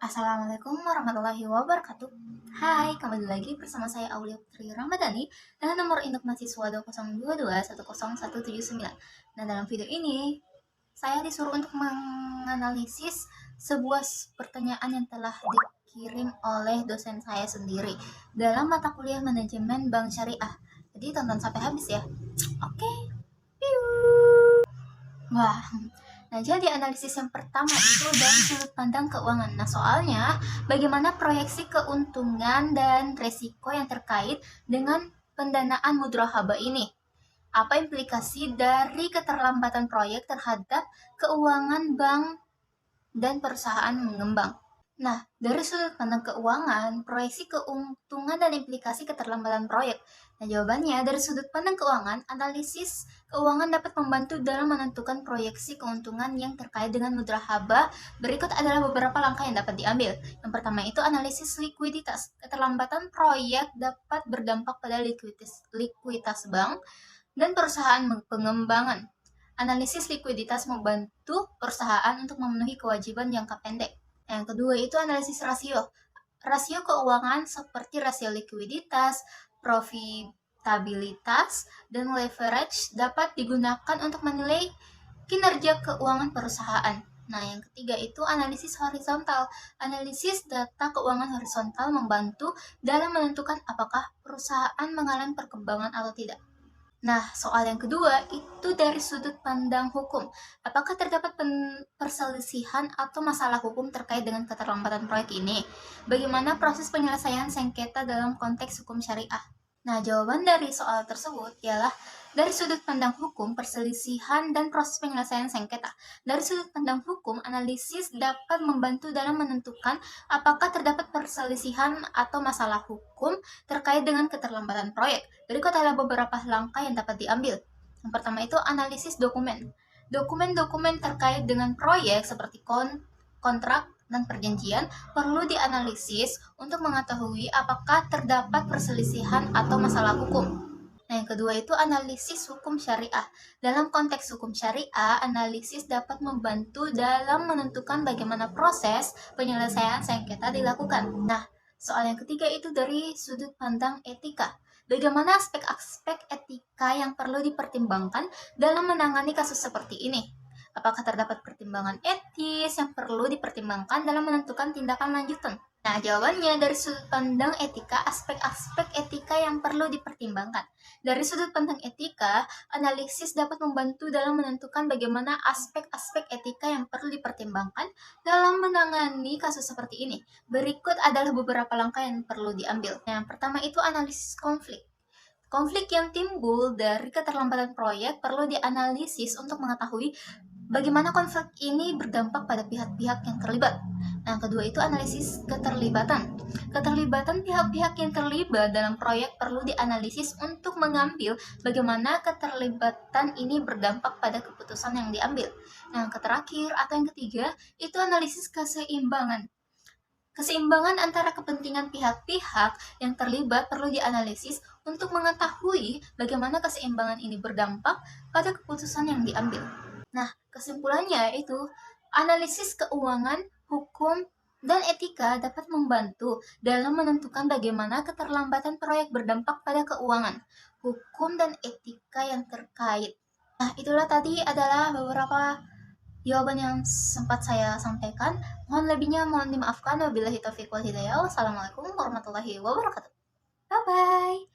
Assalamualaikum warahmatullahi wabarakatuh. Hai, kembali lagi bersama saya Aulia Putri Ramadhani dengan nomor induk mahasiswa 202210179. Nah, dalam video ini saya disuruh untuk menganalisis sebuah pertanyaan yang telah dikirim oleh dosen saya sendiri dalam mata kuliah manajemen bank syariah. Jadi tonton sampai habis ya. Oke. Wah, nah jadi analisis yang pertama itu dari sudut pandang keuangan. Nah soalnya bagaimana proyeksi keuntungan dan resiko yang terkait dengan pendanaan mudrohaba ini? Apa implikasi dari keterlambatan proyek terhadap keuangan bank dan perusahaan mengembang? Nah, dari sudut pandang keuangan, proyeksi keuntungan dan implikasi keterlambatan proyek. Nah, jawabannya dari sudut pandang keuangan, analisis keuangan dapat membantu dalam menentukan proyeksi keuntungan yang terkait dengan mudahaba. Berikut adalah beberapa langkah yang dapat diambil. Yang pertama itu analisis likuiditas. Keterlambatan proyek dapat berdampak pada likuiditas bank dan perusahaan pengembangan. Analisis likuiditas membantu perusahaan untuk memenuhi kewajiban jangka pendek. Yang kedua itu analisis rasio. Rasio keuangan seperti rasio likuiditas, profitabilitas, dan leverage dapat digunakan untuk menilai kinerja keuangan perusahaan. Nah, yang ketiga itu analisis horizontal. Analisis data keuangan horizontal membantu dalam menentukan apakah perusahaan mengalami perkembangan atau tidak. Nah, soal yang kedua itu dari sudut pandang hukum. Apakah terdapat perselisihan atau masalah hukum terkait dengan keterlambatan proyek ini? Bagaimana proses penyelesaian sengketa dalam konteks hukum syariah? Nah, jawaban dari soal tersebut ialah dari sudut pandang hukum, perselisihan dan proses penyelesaian sengketa. Dari sudut pandang hukum, analisis dapat membantu dalam menentukan apakah terdapat perselisihan atau masalah hukum terkait dengan keterlambatan proyek. Berikut adalah beberapa langkah yang dapat diambil. Yang pertama itu analisis dokumen. Dokumen-dokumen terkait dengan proyek seperti kontrak dan perjanjian perlu dianalisis untuk mengetahui apakah terdapat perselisihan atau masalah hukum. Nah, yang kedua itu analisis hukum syariah. Dalam konteks hukum syariah, analisis dapat membantu dalam menentukan bagaimana proses penyelesaian sengketa dilakukan. Nah, soal yang ketiga itu dari sudut pandang etika. Bagaimana aspek-aspek etika yang perlu dipertimbangkan dalam menangani kasus seperti ini? Apakah terdapat pertimbangan etis yang perlu dipertimbangkan dalam menentukan tindakan lanjutan? Nah, jawabannya dari sudut pandang etika, aspek-aspek etika yang perlu dipertimbangkan. Dari sudut pandang etika, analisis dapat membantu dalam menentukan bagaimana aspek-aspek etika yang perlu dipertimbangkan dalam menangani kasus seperti ini. Berikut adalah beberapa langkah yang perlu diambil. Yang pertama itu analisis konflik. Konflik yang timbul dari keterlambatan proyek perlu dianalisis untuk mengetahui bagaimana konflik ini berdampak pada pihak-pihak yang terlibat. Nah, kedua itu analisis keterlibatan. Keterlibatan pihak-pihak yang terlibat dalam proyek perlu dianalisis untuk mengambil bagaimana keterlibatan ini berdampak pada keputusan yang diambil. Nah, yang terakhir atau yang ketiga itu analisis keseimbangan. Keseimbangan antara kepentingan pihak-pihak yang terlibat perlu dianalisis untuk mengetahui bagaimana keseimbangan ini berdampak pada keputusan yang diambil. Nah, kesimpulannya itu analisis keuangan, hukum, dan etika dapat membantu dalam menentukan bagaimana keterlambatan proyek berdampak pada keuangan, hukum, dan etika yang terkait. Nah, itulah tadi adalah beberapa jawaban yang sempat saya sampaikan. Mohon lebihnya mohon dimaafkan. Wabillahi taufiq wal hidayah. Wassalamualaikum warahmatullahi wabarakatuh. Bye-bye.